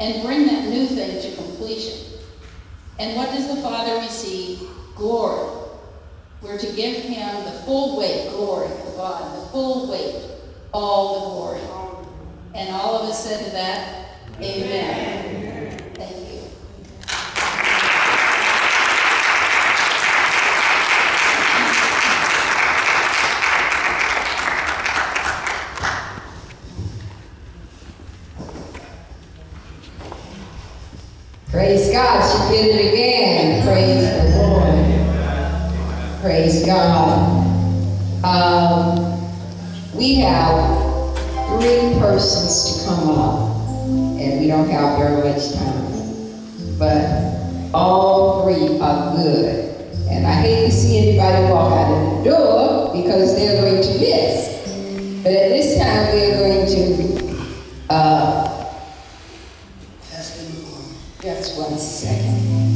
and bring that new thing to completion. And what does the Father receive? Glory. We're to give him the full weight, glory to God, the full weight, all the glory. And all of us said to that, amen. Thank you. Praise God, she did it again. Praise the Lord. Praise God. We have 3 persons to come up, and we don't have very much time. But all 3 are good. And I hate to see anybody walk out of the door because they're going to miss. But at this time, we're going to just 1 second.